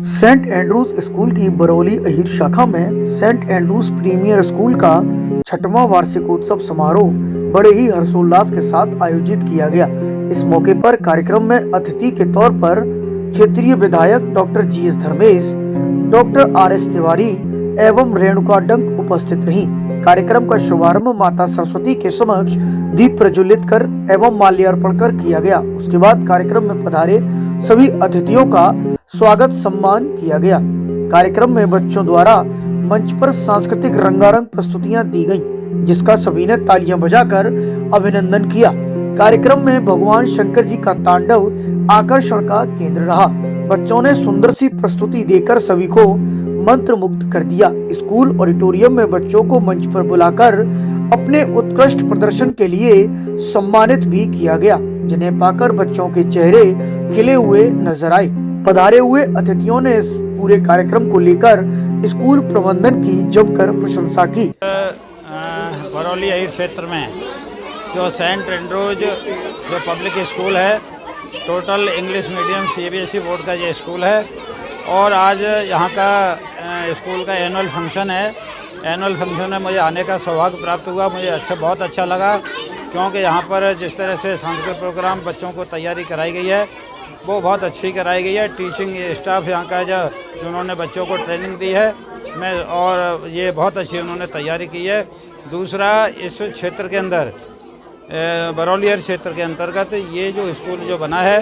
Saint Andrews school की बरौली अहीर शाखा में सेंट एंड्रूज प्रीमियर स्कूल का 6वां वार्षिकोत्सव समारोह बड़े ही हर्षोल्लास के साथ आयोजित किया गया। इस मौके पर कार्यक्रम में अतिथि के तौर पर क्षेत्रीय विधायक doctor GS Dharmesh, doctor RS Tiwari एवं रेणुका डंक उपस्थित रहीं। कार्यक्रम का शुभारंभ माता सरस्वती के समक्ष दीप प्रज्वलित कर एवं माल्यार्पण कर किया गया। उसके बाद कार्यक्रम में पधारे सभी अतिथियों का स्वागत सम्मान किया गया। कार्यक्रम में बच्चों द्वारा मंच पर सांस्कृतिक रंगारंग प्रस्तुतियां दी गईं, जिसका सभी ने तालियां बजाकर अभिनंदन किया। कार्यक्रम में भगवान शंकर जी का तांडव आकर्षण का केंद्र रहा। बच्चों ने सुंदर सी प्रस्तुति देकर सभी को मंत्र मुग्ध कर दिया। स्कूल ऑडिटोरियम में बच्चों को मंच पर बुलाकर अपने उत्कृष्ट प्रदर्शन के लिए सम्मानित भी किया गया, जिन्हें पाकर बच्चों के चेहरे खिले हुए नजर आए। पधारे हुए अतिथियों ने इस पूरे कार्यक्रम को लेकर स्कूल प्रबंधन की जमकर प्रशंसा की। बरौली अहीर क्षेत्र में जो सेंट एंड्रूज जो पब्लिक स्कूल है, total English medium CBSE board का ये स्कूल है और आज यहाँ का स्कूल का एनुअल फंक्शन है। एनुअल फंक्शन में मुझे आने का सौभाग्य प्राप्त हुआ। मुझे बहुत अच्छा लगा, क्योंकि यहाँ पर जिस तरह से सांस्कृतिक प्रोग्राम बच्चों को तैयारी कराई गई है वो बहुत अच्छी कराई गई है। टीचिंग स्टाफ यहाँ का जो उन्होंने बच्चों को ट्रेनिंग दी है और ये बहुत अच्छी उन्होंने तैयारी की है। दूसरा, इस क्षेत्र के अंदर बरौली क्षेत्र के अंतर्गत ये जो स्कूल जो बना है,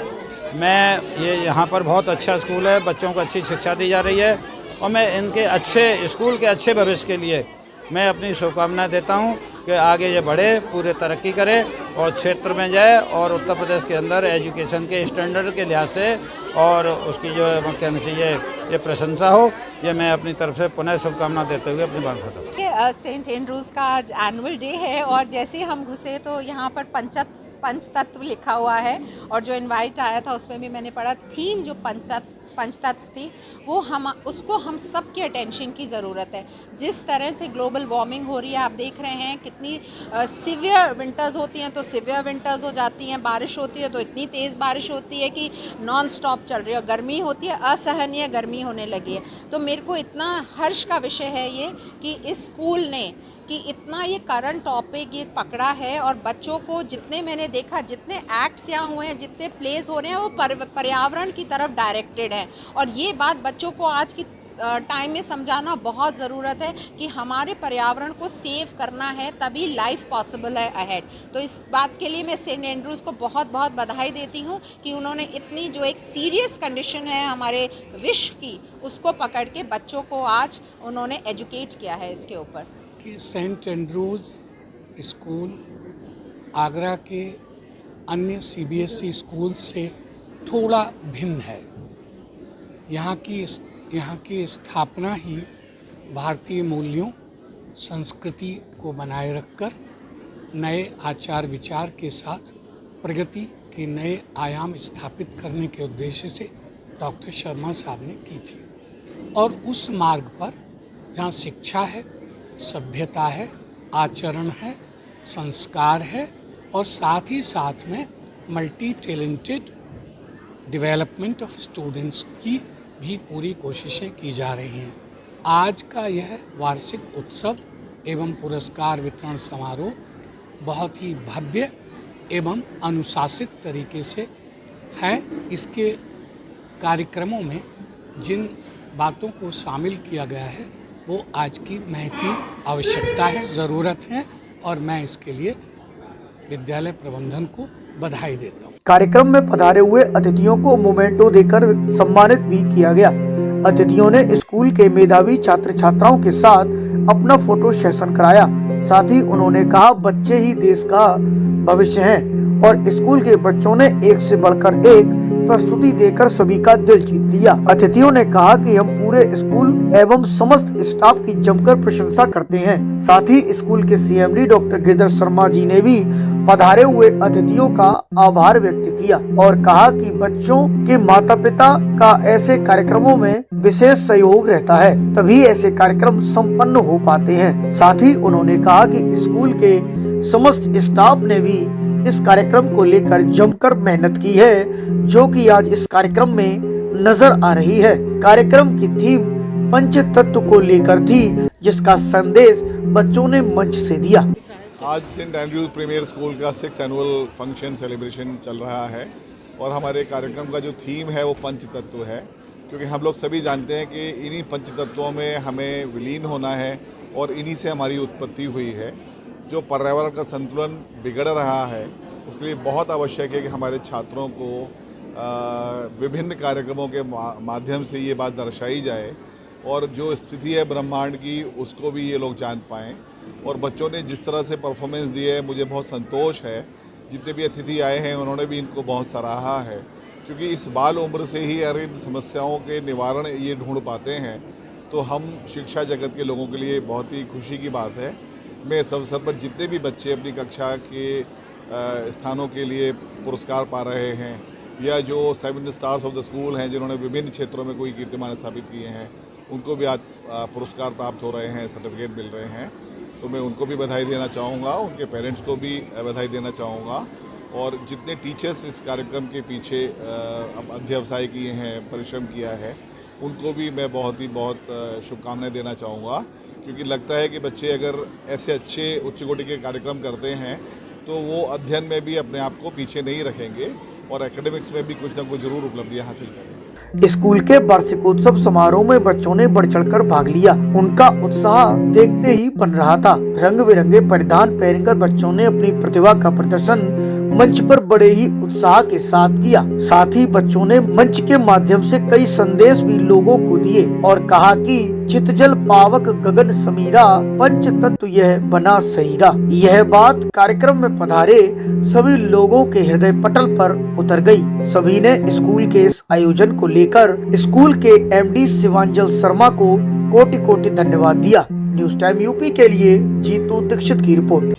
ये यहाँ पर बहुत अच्छा स्कूल है। बच्चों को अच्छी शिक्षा दी जा रही है और मैं इनके स्कूल के अच्छे भविष्य के लिए मैं अपनी शुभकामनाएं देता हूँ कि आगे ये बढ़े, पूरे तरक्की करे और क्षेत्र में जाए और उत्तर प्रदेश के अंदर एजुकेशन के स्टैंडर्ड के लिहाज से और उसकी जो कहना चाहिए ये प्रशंसा हो। ये मैं अपनी तरफ से पुनः शुभकामना देते हुए अपनी बात खत्म। सेंट एंड्रूज का आज एनुअल डे है और जैसे हम घुसे तो यहाँ पर पंचतत्व लिखा हुआ है और जो इनवाइट आया था उसमें भी मैंने पढ़ा थीम जो पंचतत्व थी वो उसको हम सब के अटेंशन की ज़रूरत है। जिस तरह से ग्लोबल वार्मिंग हो रही है, आप देख रहे हैं कितनी सीवियर विंटर्स होती हैं तो सीवियर विंटर्स हो जाती हैं, बारिश होती है तो इतनी तेज़ बारिश होती है कि नॉन स्टॉप चल रही है, गर्मी होती है असहनीय गर्मी होने लगी है। तो मेरे को इतना हर्ष का विषय है ये कि इस स्कूल ने कि इतना ये करंट टॉपिक ये पकड़ा है और बच्चों को जितने मैंने देखा, जितने एक्ट्स यहाँ हुए हैं, जितने प्लेस हो रहे हैं वो पर्यावरण की तरफ डायरेक्टेड है और ये बात बच्चों को आज की टाइम में समझाना बहुत ज़रूरत है कि हमारे पर्यावरण को सेव करना है, तभी लाइफ पॉसिबल है अहेड। तो इस बात के लिए मैं सेंट एंड्रूज को बहुत बहुत बधाई देती हूँ कि उन्होंने इतनी जो एक सीरियस कंडीशन है हमारे विश्व की, उसको पकड़ के बच्चों को आज उन्होंने एजुकेट किया है इसके ऊपर। कि सेंट एंड्रूज स्कूल आगरा के अन्य सीबीएसई स्कूल से थोड़ा भिन्न है। यहाँ की स्थापना ही भारतीय मूल्यों, संस्कृति को बनाए रखकर नए आचार विचार के साथ प्रगति के नए आयाम स्थापित करने के उद्देश्य से डॉक्टर शर्मा साहब ने की थी और उस मार्ग पर जहाँ शिक्षा है, सभ्यता है, आचरण है, संस्कार है और साथ ही साथ में multi talented development of students की भी पूरी कोशिशें की जा रही हैं। आज का यह वार्षिक उत्सव एवं पुरस्कार वितरण समारोह बहुत ही भव्य एवं अनुशासित तरीके से है। इसके कार्यक्रमों में जिन बातों को शामिल किया गया है वो आज की महती आवश्यकता है, ज़रूरत है और मैं इसके लिए विद्यालय प्रबंधन को बधाई देता हूँ। कार्यक्रम में पधारे हुए अतिथियों को मोमेंटो देकर सम्मानित भी किया गया। अतिथियों ने स्कूल के मेधावी छात्र छात्राओं के साथ अपना फोटो सेशन कराया। साथ ही उन्होंने कहा बच्चे ही देश का भविष्य हैं और स्कूल के बच्चों ने एक से बढ़कर एक प्रस्तुति देकर सभी का दिल जीत लिया। अतिथियों ने कहा कि हम पूरे स्कूल एवं समस्त स्टाफ की जमकर प्रशंसा करते हैं। साथ ही स्कूल के सीएमडी डॉक्टर गिरिधर शर्मा जी ने भी पधारे हुए अतिथियों का आभार व्यक्त किया और कहा कि बच्चों के माता पिता का ऐसे कार्यक्रमों में विशेष सहयोग रहता है, तभी ऐसे कार्यक्रम संपन्न हो पाते हैं। साथ ही उन्होंने कहा कि स्कूल के समस्त स्टाफ ने भी इस कार्यक्रम को लेकर जमकर मेहनत की है, जो कि आज इस कार्यक्रम में नजर आ रही है। कार्यक्रम की थीम पंच तत्व को लेकर थी, जिसका संदेश बच्चों ने मंच से दिया। आज सेंट एंड्रूज प्रीमियर स्कूल का 6th एनुअल फंक्शन सेलिब्रेशन चल रहा है और हमारे कार्यक्रम का जो थीम है वो पंच तत्व है, क्योंकि हम लोग सभी जानते हैं कि इन्हीं पंच तत्वों में हमें विलीन होना है और इन्हीं से हमारी उत्पत्ति हुई है। जो पर्यावरण का संतुलन बिगड़ रहा है उसके लिए बहुत आवश्यक है कि हमारे छात्रों को विभिन्न कार्यक्रमों के माध्यम से ये बात दर्शाई जाए और जो स्थिति है ब्रह्मांड की उसको भी ये लोग जान पाएँ। और बच्चों ने जिस तरह से परफॉर्मेंस दी है मुझे बहुत संतोष है। जितने भी अतिथि आए हैं उन्होंने भी इनको बहुत सराहा है, क्योंकि इस बाल उम्र से ही अगर इन समस्याओं के निवारण ये ढूंढ पाते हैं तो हम शिक्षा जगत के लोगों के लिए बहुत ही खुशी की बात है। मैं इस अवसर पर जितने भी बच्चे अपनी कक्षा के स्थानों के लिए पुरस्कार पा रहे हैं या जो 7 स्टार्स ऑफ द स्कूल हैं जिन्होंने विभिन्न क्षेत्रों में कोई कीर्तिमान स्थापित किए हैं उनको भी आज पुरस्कार प्राप्त हो रहे हैं, सर्टिफिकेट मिल रहे हैं, तो मैं उनको भी बधाई देना चाहूँगा, उनके पेरेंट्स को भी बधाई देना चाहूँगा। और जितने टीचर्स इस कार्यक्रम के पीछे अध्यवसाय किए हैं, परिश्रम किया है, उनको भी मैं बहुत शुभकामनाएं देना चाहूँगा, क्योंकि लगता है कि बच्चे अगर ऐसे अच्छे उच्च कोटि के कार्यक्रम करते हैं तो वो अध्ययन में भी अपने आप को पीछे नहीं रखेंगे और एकेडमिक्स में भी कुछ ना कुछ जरूर उपलब्धियाँ हासिल करेंगे। स्कूल के वार्षिकोत्सव समारोह में बच्चों ने बढ़ चढ़कर भाग लिया। उनका उत्साह देखते ही बन रहा था। रंग बिरंगे परिधान पहनकर बच्चों ने अपनी प्रतिभा का प्रदर्शन मंच पर बड़े ही उत्साह के साथ किया। साथ ही बच्चों ने मंच के माध्यम से कई संदेश भी लोगों को दिए और कहा कि चितजल पावक गगन समीरा, पंच तत्व यह बना सहीरा। यह बात कार्यक्रम में पधारे सभी लोगों के हृदय पटल पर उतर गई। सभी ने स्कूल के इस आयोजन को लेकर स्कूल के एमडी शिवांजल शर्मा को कोटि कोटि धन्यवाद दिया। न्यूज़ टाइम यूपी के लिए जीतू दीक्षित की रिपोर्ट।